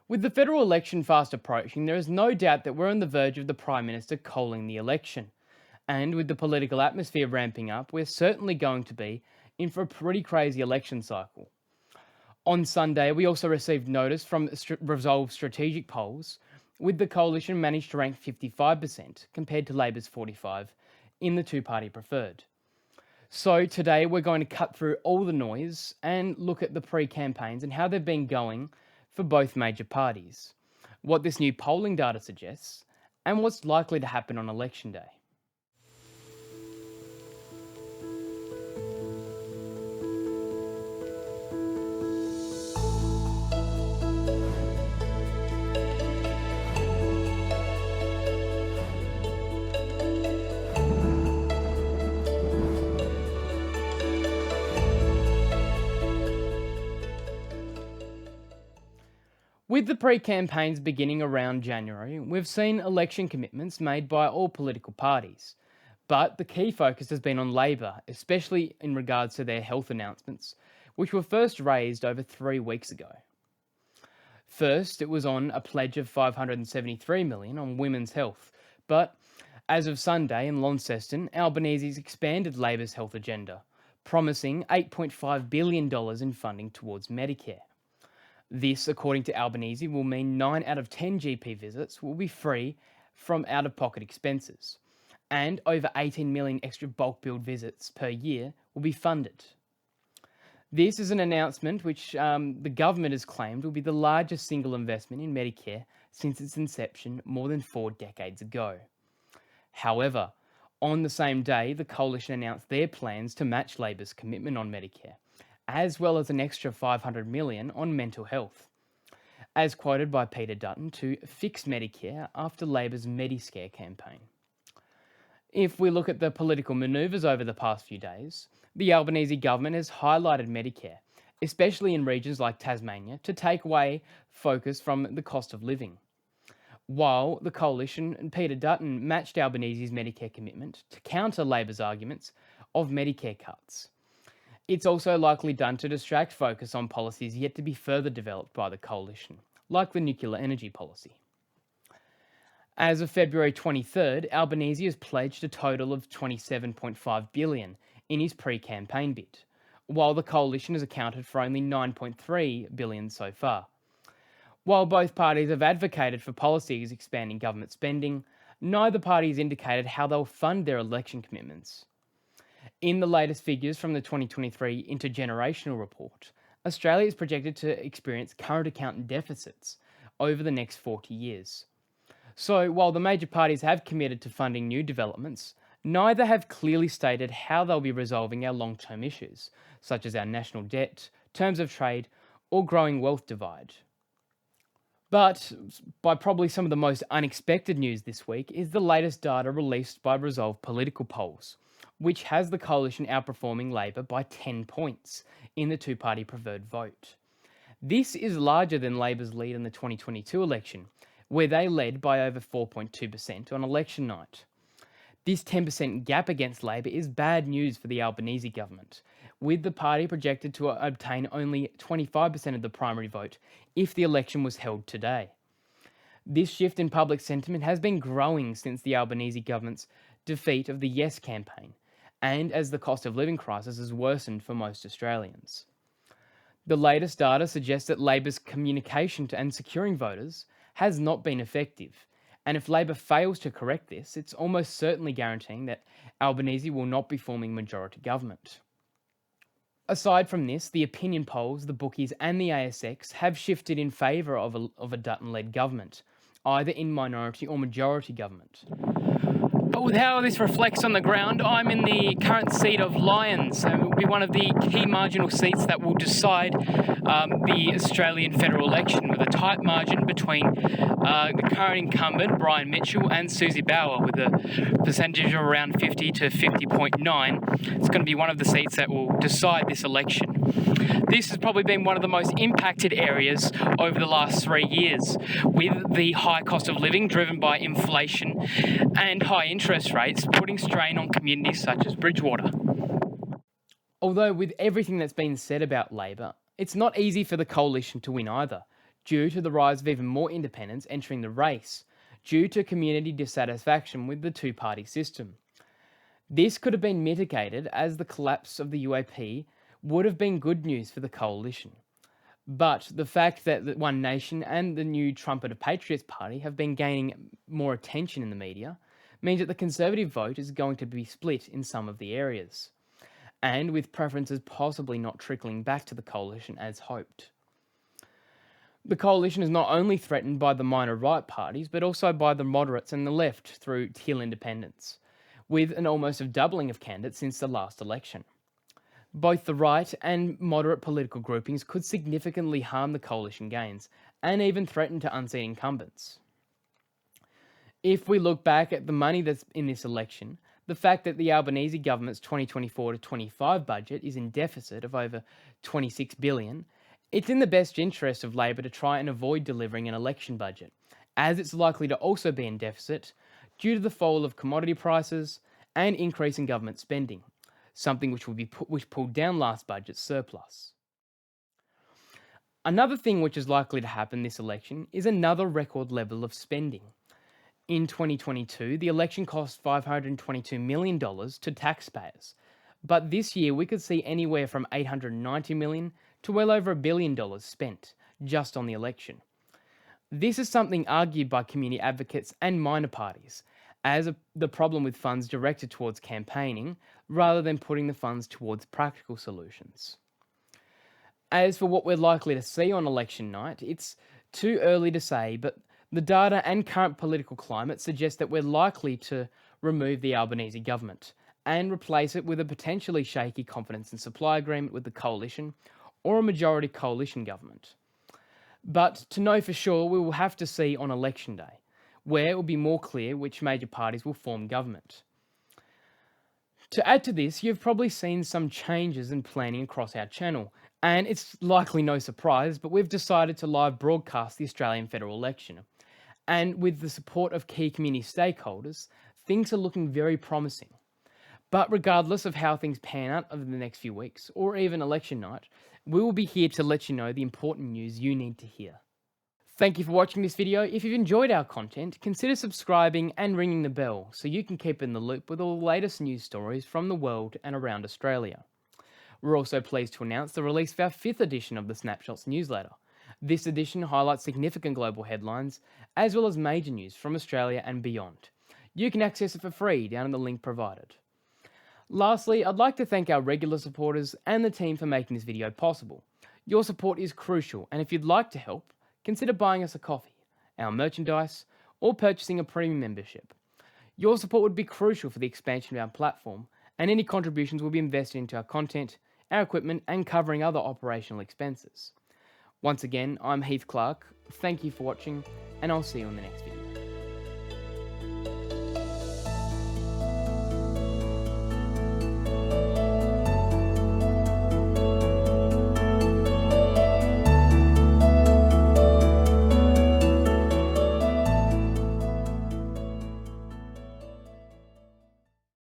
With the federal election fast approaching, there is no doubt that we're on the verge of the Prime Minister calling the election. And with the political atmosphere ramping up, we're certainly going to be in for a pretty crazy election cycle. On Sunday, we also received notice from Resolve Strategic Polls, with the coalition managed to rank 55% compared to Labor's 45% in the two-party preferred. So today we're going to cut through all the noise and look at the pre-campaigns and how they've been going for both major parties, what this new polling data suggests, and what's likely to happen on election day. With the pre-campaigns beginning around January, we've seen election commitments made by all political parties. But the key focus has been on Labor, especially in regards to their health announcements, which were first raised over 3 weeks ago. First, it was on a pledge of $573 million on women's health, but as of Sunday in Launceston, Albanese's expanded Labor's health agenda, promising $8.5 billion in funding towards Medicare. This, according to Albanese, will mean 9 out of 10 GP visits will be free from out-of-pocket expenses, and over 18 million extra bulk billed visits per year will be funded. This is an announcement which the government has claimed will be the largest single investment in Medicare since its inception more than 4 decades ago. However, on the same day, the coalition announced their plans to match Labor's commitment on Medicare, as well as an extra $500 million on mental health, as quoted by Peter Dutton, to fix Medicare after Labor's Mediscare campaign. If we look at the political manoeuvres over the past few days, the Albanese government has highlighted Medicare, especially in regions like Tasmania, to take away focus from the cost of living, while the coalition and Peter Dutton matched Albanese's Medicare commitment to counter Labor's arguments of Medicare cuts. It's also likely done to distract focus on policies yet to be further developed by the coalition, like the nuclear energy policy. As of February 23rd, Albanese has pledged a total of $27.5 billion in his pre-campaign bid, while the coalition has accounted for only $9.3 billion so far. While both parties have advocated for policies expanding government spending, neither party has indicated how they'll fund their election commitments. In the latest figures from the 2023 Intergenerational Report, Australia is projected to experience current account deficits over the next 40 years. So while the major parties have committed to funding new developments, neither have clearly stated how they'll be resolving our long-term issues, such as our national debt, terms of trade, or growing wealth divide. But by probably some of the most unexpected news this week is the latest data released by Resolve Political Polls, which has the coalition outperforming Labor by 10 points in the two-party preferred vote. This is larger than Labor's lead in the 2022 election, where they led by over 4.2% on election night. This 10% gap against Labor is bad news for the Albanese government, with the party projected to obtain only 25% of the primary vote if the election was held today. This shift in public sentiment has been growing since the Albanese government's defeat of the Yes campaign, and as the cost of living crisis has worsened for most Australians. The latest data suggests that Labor's communication to and securing voters has not been effective, and if Labor fails to correct this, it's almost certainly guaranteeing that Albanese will not be forming majority government. Aside from this, the opinion polls, the bookies and the ASX have shifted in favour of a Dutton-led government, either in minority or majority government. But with how this reflects on the ground, I'm in the current seat of Lyons. It will be one of the key marginal seats that will decide the Australian federal election, with a tight margin between the current incumbent, Brian Mitchell, and Susie Bauer, with a percentage of around 50 to 50.9. It's going to be one of the seats that will decide this election. This has probably been one of the most impacted areas over the last 3 years, with the high cost of living driven by inflation and high interest rates putting strain on communities such as Bridgewater. Although with everything that's been said about Labor, it's not easy for the coalition to win either, due to the rise of even more independents entering the race, due to community dissatisfaction with the two-party system. This could have been mitigated as the collapse of the UAP would have been good news for the coalition. But the fact that the One Nation and the new Trumpeter Patriots Party have been gaining more attention in the media means that the Conservative vote is going to be split in some of the areas, and with preferences possibly not trickling back to the coalition as hoped. The coalition is not only threatened by the minor right parties, but also by the moderates and the left through Teal independents, with an almost a doubling of candidates since the last election. Both the right and moderate political groupings could significantly harm the coalition gains, and even threaten to unseat incumbents. If we look back at the money that's in this election, the fact that the Albanese government's 2024 to 25 budget is in deficit of over $26 billion, it's in the best interest of Labor to try and avoid delivering an election budget, as it's likely to also be in deficit due to the fall of commodity prices and increase in government spending, something which pulled down last budget's surplus. Another thing which is likely to happen this election is another record level of spending. In 2022, the election cost $522 million to taxpayers, but this year we could see anywhere from $890 million to well over $1 billion spent just on the election. This is something argued by community advocates and minor parties as the problem with funds directed towards campaigning rather than putting the funds towards practical solutions. As for what we're likely to see on election night, it's too early to say, but the data and current political climate suggest that we're likely to remove the Albanese government and replace it with a potentially shaky confidence and supply agreement with the coalition or a majority coalition government. But to know for sure, we will have to see on election day, where it will be more clear which major parties will form government. To add to this, you've probably seen some changes in planning across our channel, and it's likely no surprise, but we've decided to live broadcast the Australian federal election. And with the support of key community stakeholders, things are looking very promising. But regardless of how things pan out over the next few weeks, or even election night, we will be here to let you know the important news you need to hear. Thank you for watching this video. If you've enjoyed our content, consider subscribing and ringing the bell so you can keep in the loop with all the latest news stories from the world and around Australia. We're also pleased to announce the release of our 5th edition of the Snapshots newsletter. This edition highlights significant global headlines, as well as major news from Australia and beyond. You can access it for free down in the link provided. Lastly, I'd like to thank our regular supporters and the team for making this video possible. Your support is crucial, and if you'd like to help, consider buying us a coffee, our merchandise, or purchasing a premium membership. Your support would be crucial for the expansion of our platform, and any contributions will be invested into our content, our equipment, and covering other operational expenses. Once again, I'm Heath Clark. Thank you for watching, and I'll see you in the next video.